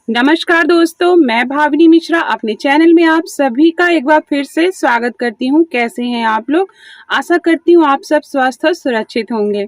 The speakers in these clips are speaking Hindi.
नमस्कार दोस्तों, मैं भाविनी मिश्रा अपने चैनल में आप सभी का एक बार फिर से स्वागत करती हूं। कैसे हैं आप लोग? आशा करती हूं आप सब स्वस्थ और सुरक्षित होंगे।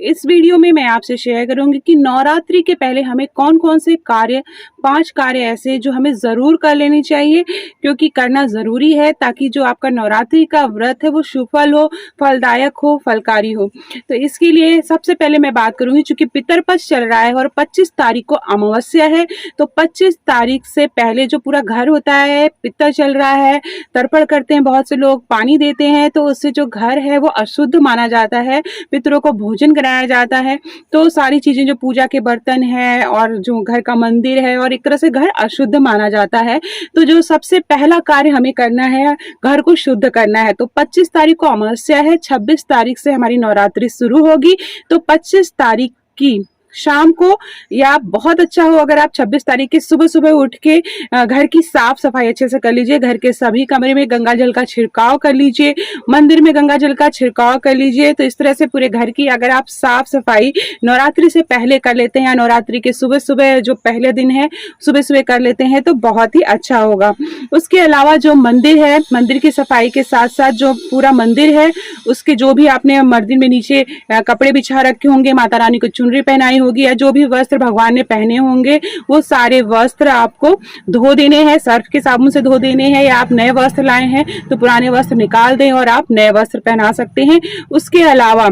इस वीडियो में मैं आपसे शेयर करूंगी कि नवरात्रि के पहले हमें कौन कौन से कार्य 5 कार्य ऐसे जो हमें ज़रूर कर लेनी चाहिए, क्योंकि करना ज़रूरी है ताकि जो आपका नवरात्रि का व्रत है वो सुफल हो, फलदायक हो, फलकारी हो। तो इसके लिए सबसे पहले मैं बात करूंगी, चूंकि पितरपक्ष चल रहा है और 25 तारीख को अमावस्या है, तो 25 तारीख से पहले जो पूरा घर होता है, पितर चल रहा है, तर्पण करते हैं, बहुत से लोग पानी देते हैं, तो उससे जो घर है वो अशुद्ध माना जाता है, पितरों को भोजन कराया जाता है। तो सारी चीजें जो पूजा के बर्तन है और जो घर का मंदिर है, और एक तरह से घर अशुद्ध माना जाता है। तो जो सबसे पहला कार्य हमें करना है, घर को शुद्ध करना है। तो 25 तारीख को अमावस्या है, 26 तारीख से हमारी नवरात्रि शुरू होगी। तो 25 तारीख की शाम को, या बहुत अच्छा हो अगर आप 26 तारीख के सुबह सुबह उठ के घर की साफ सफाई अच्छे से कर लीजिए। घर के सभी कमरे में गंगा जल का छिड़काव कर लीजिए, मंदिर में गंगा जल का छिड़काव कर लीजिए। तो इस तरह से पूरे घर की अगर आप साफ सफाई नवरात्रि से पहले कर लेते हैं, या नवरात्रि के सुबह सुबह जो पहले दिन है सुबह सुबह कर लेते हैं, तो बहुत ही अच्छा होगा। उसके अलावा जो मंदिर है, मंदिर की सफाई के साथ साथ जो पूरा मंदिर है उसके जो भी आपने मंदिर में नीचे कपड़े बिछा रखे होंगे, माता रानी को चुनरी पहनाई होगी, या जो भी वस्त्र भगवान ने पहने होंगे, वो सारे वस्त्र आपको धो देने हैं, सर्फ के साबुन से धो देने हैं। या आप नए वस्त्र लाए हैं तो पुराने वस्त्र निकाल दें और आप नए वस्त्र पहना सकते हैं। उसके अलावा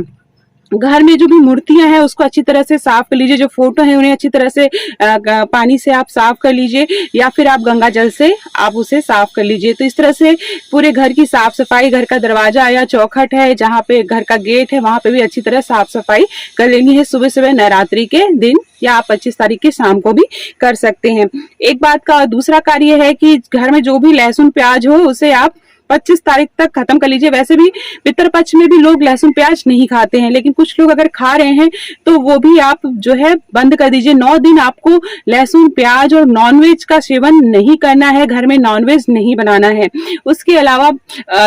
घर में जो भी मूर्तियां हैं उसको अच्छी तरह से साफ कर लीजिए। जो फोटो है उन्हें अच्छी तरह से पानी से आप साफ कर लीजिए, या फिर आप गंगा जल से आप उसे साफ कर लीजिए। तो इस तरह से पूरे घर की साफ सफाई, घर का दरवाजा या चौखट है, जहाँ पे घर का गेट है, वहां पे भी अच्छी तरह साफ सफाई कर लेनी है सुबह सुबह नवरात्रि के दिन, या आप 25 तारीख की शाम को भी कर सकते हैं। एक बात का दूसरा कार्य है कि घर में जो भी लहसुन प्याज हो उसे आप 25 तारीख तक खत्म कर लीजिए। वैसे भी पितरपक्ष में भी लोग लहसुन प्याज नहीं खाते हैं, लेकिन कुछ लोग अगर खा रहे हैं तो वो भी आप जो है बंद कर दीजिए। 9 दिन आपको लहसुन प्याज और नॉनवेज का सेवन नहीं करना है, घर में नॉनवेज नहीं बनाना है। उसके अलावा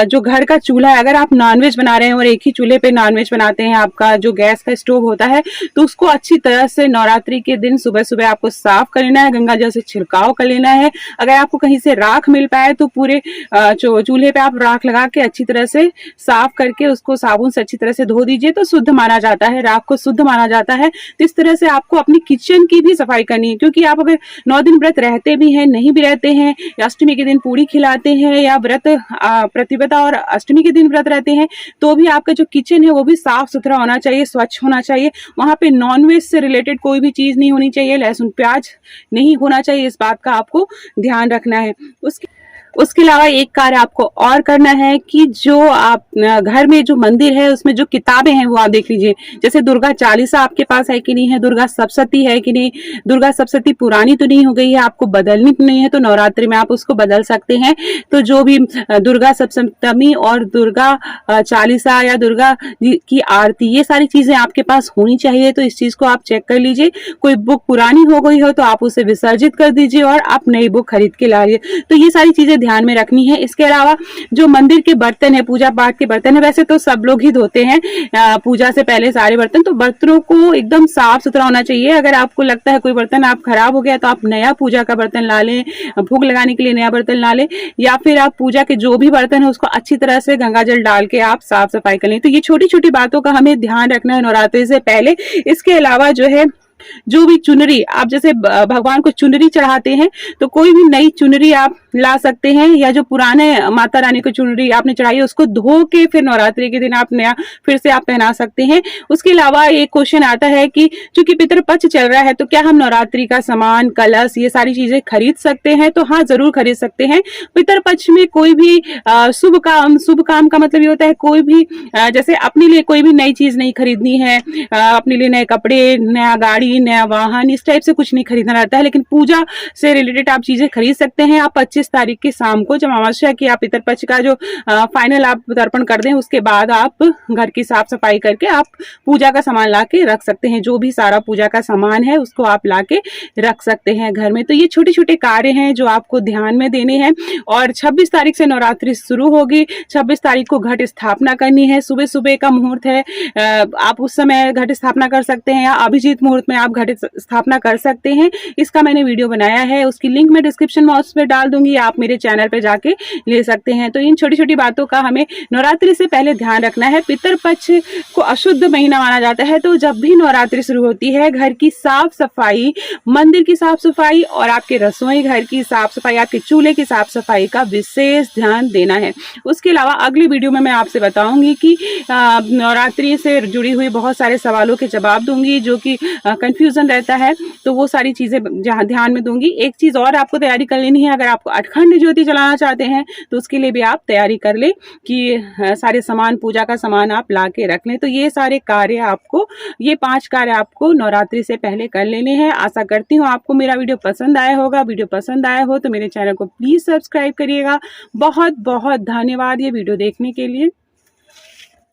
जो घर का चूल्हा है, अगर आप नॉनवेज बना रहे हैं और एक ही चूल्हे पे नॉनवेज बनाते हैं, आपका जो गैस का स्टोव होता है, तो उसको अच्छी तरह से नवरात्रि के दिन सुबह सुबह आपको साफ कर लेना है, गंगा जल से छिड़काव कर लेना है। अगर आपको कहीं से राख मिल पाए तो पूरे चूल्हे पे आप राख लगा के अच्छी तरह से साफ करके उसको साबुन से अच्छी तरह से धो दीजिए, तो शुद्ध माना जाता है, राख को शुद्ध माना जाता है। तो इस तरह से आपको अपनी किचन की भी सफाई करनी है, क्योंकि आप अगर 9 दिन व्रत रहते भी हैं, नहीं भी रहते हैं, या अष्टमी के दिन पूरी खिलाते हैं, या व्रत प्रतिपदा और अष्टमी के दिन व्रत रहते हैं, तो भी आपका जो किचन है वो भी साफ सुथरा होना चाहिए, स्वच्छ होना चाहिए। वहां पे नॉनवेज से रिलेटेड कोई भी चीज नहीं होनी चाहिए, लहसुन प्याज नहीं होना चाहिए, इस बात का आपको ध्यान रखना है। उसके अलावा एक कार्य आपको और करना है कि जो आप घर में जो मंदिर है उसमें जो किताबें हैं वो आप देख लीजिए। जैसे दुर्गा चालीसा आपके पास है कि नहीं है, दुर्गा सप्तशती है कि नहीं, दुर्गा सप्तशती पुरानी तो नहीं हो गई है, आपको बदलनी नहीं है, तो नवरात्रि में आप उसको बदल सकते हैं। तो जो भी दुर्गा सप्तमी और दुर्गा चालीसा या दुर्गा की आरती, ये सारी चीजें आपके पास होनी चाहिए। तो इस चीज को आप चेक कर लीजिए। कोई बुक पुरानी हो गई हो तो आप उसे विसर्जित कर दीजिए और आप नई बुक खरीद के लाइए। तो ये सारी चीजें ध्यान में रखनी है। इसके अलावा जो मंदिर के बर्तन है, पूजा पाठ के बर्तन है, वैसे तो सब लोग ही धोते हैं पूजा से पहले सारे बर्तन, तो बर्तनों को एकदम साफ सुथरा होना चाहिए। अगर आपको लगता है कोई बर्तन आप खराब हो गया तो आप नया पूजा का बर्तन ला लें, भोग लगाने के लिए नया बर्तन ला लें, या फिर आप पूजा के जो भी बर्तन है उसको अच्छी तरह से गंगा जल डाल के आप साफ सफाई कर लें। तो ये छोटी छोटी बातों का हमें ध्यान रखना है नवरात्रि से पहले। इसके अलावा जो है, जो भी चुनरी आप जैसे भगवान को चुनरी चढ़ाते हैं, तो कोई भी नई चुनरी आप ला सकते हैं, या जो पुराने माता रानी को चुनरी आपने चढ़ाई है उसको धो के फिर नवरात्रि के दिन आप नया फिर से आप पहना सकते हैं। उसके अलावा एक क्वेश्चन आता है कि चूंकि पितरपक्ष चल रहा है तो क्या हम नवरात्रि का सामान, कलश, ये सारी चीजें खरीद सकते हैं? तो हाँ, जरूर खरीद सकते हैं। पितरपक्ष में कोई भी शुभ काम का मतलब ये होता है कोई भी जैसे अपने लिए कोई भी नई चीज नहीं खरीदनी है, अपने लिए नए कपड़े, नया गाड़ी, नया वाहन, इस टाइप से कुछ नहीं खरीदना रहता है। लेकिन पूजा से रिलेटेड आप चीजें खरीद सकते हैं। आप 25 25 तारीख की शाम को, जब अमावस्या की आप पितरपक्ष का जो फाइनल आप तर्पण कर दें, उसके बाद आप घर की साफ सफाई करके आप पूजा का सामान ला के रख सकते हैं। जो भी सारा पूजा का सामान है उसको आप ला के रख सकते हैं घर में। तो ये छोटे छोटे कार्य हैं जो आपको ध्यान में देने हैं। और 26 तारीख से नवरात्रि शुरू होगी। 26 तारीख को घट स्थापना करनी है। सुबह सुबह का मुहूर्त है, आप उस समय घट स्थापना कर सकते हैं या अभिजीत मुहूर्त में आप घट स्थापना कर सकते हैं। इसका मैंने वीडियो बनाया है, उसकी लिंक मैं डिस्क्रिप्शन बॉक्स में डाल दूंगी, आप मेरे चैनल पे जाके ले सकते हैं। तो इन छोटी छोटी बातों का हमें नवरात्रि से पहले ध्यान रखना है। पितरपक्ष को अशुद्ध महीना माना जाता है, तो जब भी नवरात्रि शुरू होती है, घर की साफ सफाई, मंदिर की साफ सफाई और आपके रसोई घर की साफ सफाई, आपके चूल्हे की साफ सफाई का विशेष ध्यान देना है। उसके अलावा अगली वीडियो में मैं आपसे बताऊंगी कि नवरात्रि से जुड़ी हुई बहुत सारे सवालों के जवाब दूंगी जो कि कंफ्यूजन रहता है, तो वो सारी चीजें जहाँ ध्यान में दूंगी। एक चीज और आपको तैयारी कर लेनी है, अगर आपको अखंड ज्योति जलाना चाहते हैं तो उसके लिए भी आप तैयारी कर ले कि सारे सामान, पूजा का सामान आप ला के रख लें। तो ये सारे कार्य आपको, ये 5 कार्य आपको नवरात्रि से पहले कर लेने हैं। आशा करती हूँ आपको मेरा वीडियो पसंद आया होगा। वीडियो पसंद आया हो तो मेरे चैनल को प्लीज सब्सक्राइब करिएगा। बहुत बहुत धन्यवाद ये वीडियो देखने के लिए।